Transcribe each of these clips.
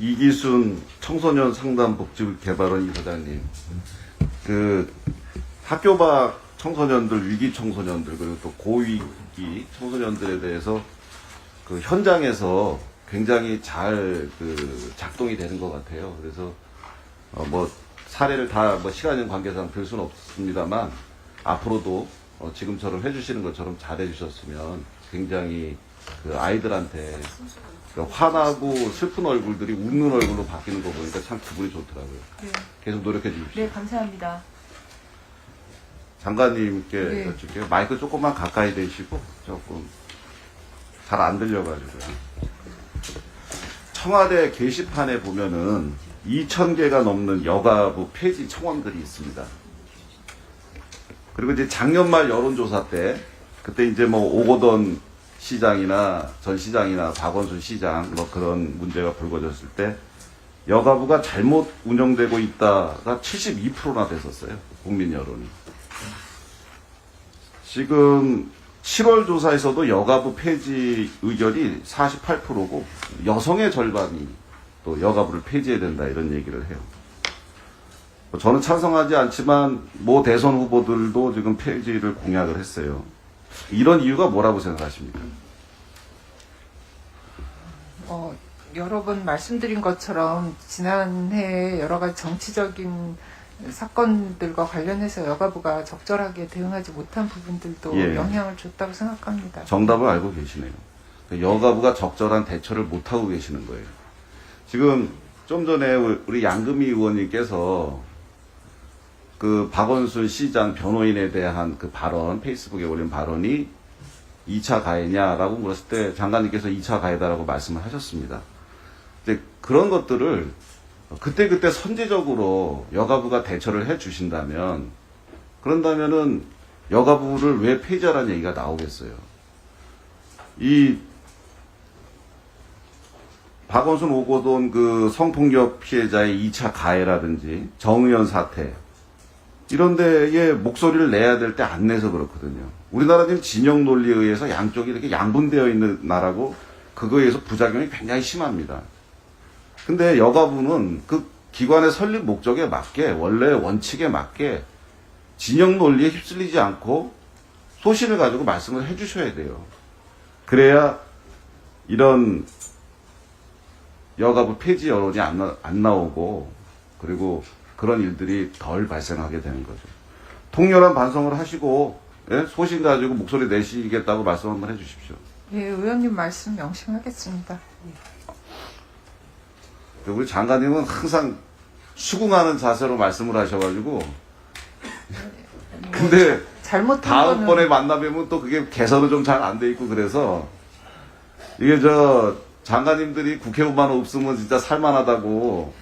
이기순 청소년 상담 복지개발원 이사장님, 그 학교 밖 청소년들, 위기 청소년들, 그리고 또 고위기 청소년들에 대해서 그 현장에서 굉장히 잘 작동이 되는 것 같아요. 그래서 뭐 사례를 다 뭐 시간 관계상 들 수는 없습니다만 앞으로도 지금처럼 해주시는 것처럼 잘해주셨으면 굉장히 그 아이들한테 그 화나고 슬픈 얼굴들이 웃는 얼굴로 바뀌는 거 보니까 참 기분이 좋더라고요. 네. 계속 노력해 주십시오. 네, 감사합니다. 장관님께 네. 여쭐게요. 마이크 조금만 가까이 대시고 조금 잘 안 들려가지고요. 청와대 게시판에 보면은 2,000개가 넘는 여가부 폐지 청원들이 있습니다. 그리고 이제 작년 말 여론조사 때 그때 이제 뭐 오거돈 시장이나 전 시장이나 박원순 시장 뭐 그런 문제가 불거졌을 때 여가부가 잘못 운영되고 있다가 72%나 됐었어요. 국민 여론이. 지금 7월 조사에서도 여가부 폐지 의견이 48%고 여성의 절반이 또 여가부를 폐지해야 된다 이런 얘기를 해요. 저는 찬성하지 않지만 모 대선 후보들도 지금 폐지를 공약을 했어요. 이런 이유가 뭐라고 생각하십니까? 여러 번 말씀드린 것처럼 지난해 여러 가지 정치적인 사건들과 관련해서 여가부가 적절하게 대응하지 못한 부분들도 예. 영향을 줬다고 생각합니다. 정답을 알고 계시네요. 여가부가 적절한 대처를 못하고 계시는 거예요. 지금 좀 전에 우리 양금희 의원님께서 그 박원순 시장 변호인에 대한 그 발언, 페이스북에 올린 발언이 2차 가해냐라고 물었을 때 장관님께서 2차 가해다라고 말씀을 하셨습니다. 근데 그런 것들을 그때그때 선제적으로 여가부가 대처를 해 주신다면, 그런다면은 여가부를 왜 폐지하라는 얘기가 나오겠어요. 이 박원순 오거돈 그 성폭력 피해자의 2차 가해라든지 정의연 사태 이런 데에 목소리를 내야 될 때 안 내서 그렇거든요. 우리나라 지금 진영 논리에 의해서 양쪽이 이렇게 양분되어 있는 나라고 그거에 의해서 부작용이 굉장히 심합니다. 근데 여가부는 그 기관의 설립 목적에 맞게 원래 원칙에 맞게 진영 논리에 휩쓸리지 않고 소신을 가지고 말씀을 해주셔야 돼요. 그래야 이런 여가부 폐지 여론이 안 나오고 그리고 그런 일들이 덜 발생하게 되는 거죠. 통렬한 반성을 하시고 예? 소신 가지고 목소리 내시겠다고 말씀 한번 해주십시오. 예, 의원님 말씀 명심하겠습니다. 우리 장관님은 항상 수긍하는 자세로 말씀을 하셔가지고 근데 잘못한 다음번에 거는 만나뵈면 또 그게 개선은 좀 잘 안 돼 있고 그래서 이게 장관님들이 국회의원만 없으면 진짜 살만하다고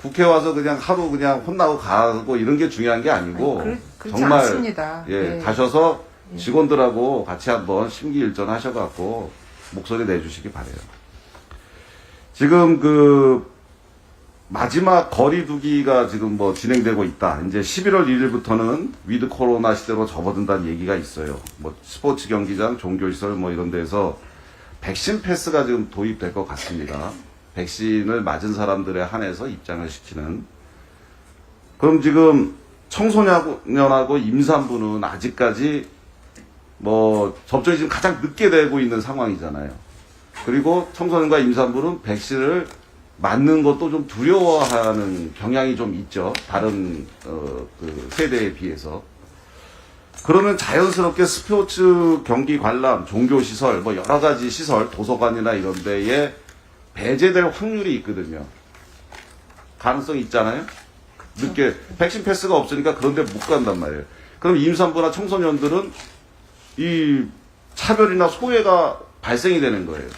국회 와서 그냥 하루 그냥 혼나고 가고 이런 게 중요한 게 아니고 그렇지 정말 않습니다. 예, 예. 가셔서 직원들하고 같이 한번 심기일전 하셔갖고 목소리 내주시기 바래요. 지금 그 마지막 거리두기가 지금 뭐 진행되고 있다. 이제 11월 1일부터는 위드 코로나 시대로 접어든다는 얘기가 있어요. 뭐 스포츠 경기장, 종교시설 뭐 이런 데서 백신 패스가 지금 도입될 것 같습니다. 백신을 맞은 사람들에 한해서 입장을 시키는. 그럼 지금 청소년하고 임산부는 아직까지 뭐 접종이 지금 가장 늦게 되고 있는 상황이잖아요. 그리고 청소년과 임산부는 백신을 맞는 것도 좀 두려워하는 경향이 좀 있죠. 다른 그 세대에 비해서. 그러면 자연스럽게 스포츠 경기 관람, 종교시설, 뭐 여러 가지 시설, 도서관이나 이런 데에 배제될 확률이 있거든요. 가능성이 있잖아요. 늦게 백신 패스가 없으니까 그런 데 못 간단 말이에요. 그럼 임산부나 청소년들은 이 차별이나 소외가 발생이 되는 거예요.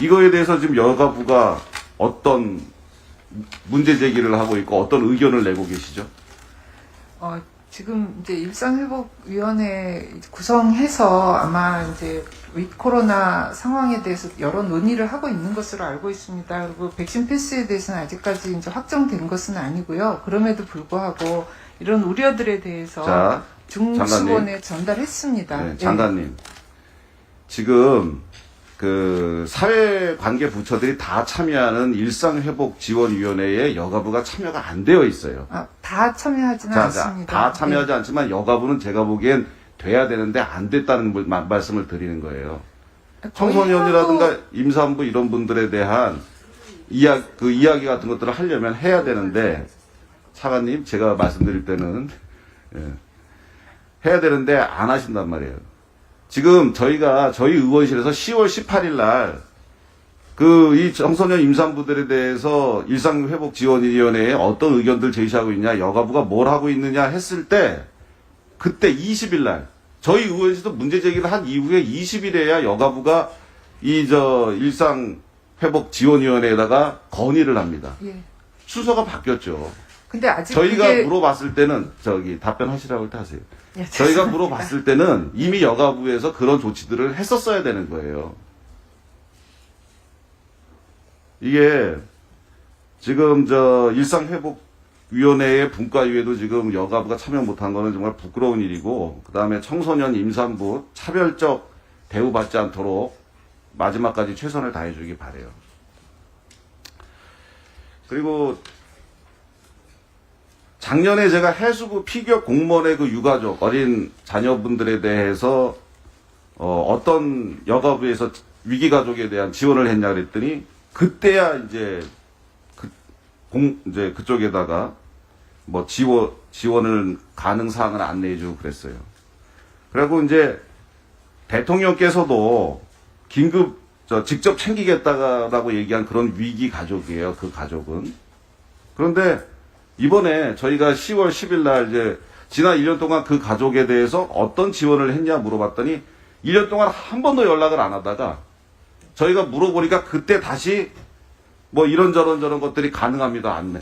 이거에 대해서 지금 여가부가 어떤 문제 제기를 하고 있고 어떤 의견을 내고 계시죠? 지금 이제 일상회복위원회 구성해서 아마 이제 위드 코로나 상황에 대해서 여러 논의를 하고 있는 것으로 알고 있습니다. 그리고 백신 패스에 대해서는 아직까지 이제 확정된 것은 아니고요. 그럼에도 불구하고 이런 우려들에 대해서 중수본에 전달했습니다. 네, 장관님. 지금 그 사회관계 부처들이 다 참여하는 일상회복지원위원회에 여가부가 참여가 안 되어 있어요. 다 참여하지는 않습니다. 다 참여하지 네. 않지만 여가부는 제가 보기엔 돼야 되는데 안 됐다는 말씀을 드리는 거예요. 청소년이라든가 임산부 이런 분들에 대한 이야기 같은 것들을 하려면 해야 되는데, 차관님, 제가 말씀드릴 때는, 해야 되는데 안 하신단 말이에요. 지금 저희 의원실에서 10월 18일 날, 이 청소년 임산부들에 대해서 일상회복지원위원회에 어떤 의견들 제시하고 있냐, 여가부가 뭘 하고 있느냐 했을 때, 그때 20일 날, 저희 의원실에서 문제 제기를 한 이후에 20일에야 여가부가 일상회복지원위원회에다가 건의를 합니다. 예. 순서가 바뀌었죠. 근데 아직 저희가 그게... 물어봤을 때는, 답변하시라고 할 때 하세요. 예, 저희가 물어봤을 때는 이미 여가부에서 그런 조치들을 했었어야 되는 거예요. 이게, 지금 일상회복위원회의 분과위에도 지금 여가부가 참여 못한 거는 정말 부끄러운 일이고, 그 다음에 청소년 임산부 차별적 대우받지 않도록 마지막까지 최선을 다해주기 바래요. 그리고 작년에 제가 해수부 피격 공무원의 그 유가족 어린 자녀분들에 대해서 어떤 여가부에서 위기가족에 대한 지원을 했냐 그랬더니 그때야 이제 그쪽에다가 뭐 지원을 가능 사항을 안내해주고 그랬어요. 그리고 이제 대통령께서도 긴급 직접 챙기겠다라고 얘기한 그런 위기 가족이에요. 그 가족은. 그런데 이번에 저희가 10월 10일 날 지난 1년 동안 그 가족에 대해서 어떤 지원을 했냐 물어봤더니 1년 동안 한 번도 연락을 안 하다가 저희가 물어보니까 그때 다시 뭐 이런저런 것들이 가능합니다. 안내.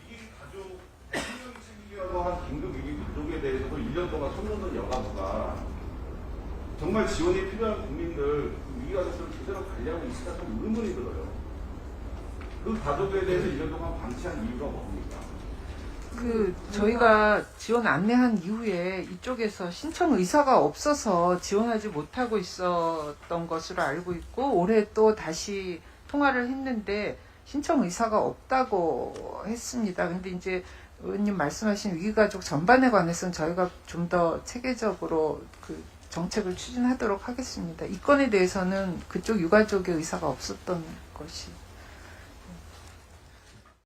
위기 가족, 생명이 챙기기라고 한 긴급 위기 가족에 대해서도 1년 동안 손 놓는 여가부가 정말 지원이 필요한 국민들, 그 위기 가족들을 제대로 관리하고 있을까 좀 의문이 들어요. 그 가족에 대해서 1년 동안 방치한 이유가 뭡니까? 저희가 지원 안내한 이후에 이쪽에서 신청 의사가 없어서 지원하지 못하고 있었던 것으로 알고 있고, 올해 또 다시 통화를 했는데 신청 의사가 없다고 했습니다. 근데 이제 의원님 말씀하신 위기가족 전반에 관해서는 저희가 좀 더 체계적으로 정책을 추진하도록 하겠습니다. 이 건에 대해서는 그쪽 유가족의 의사가 없었던 것이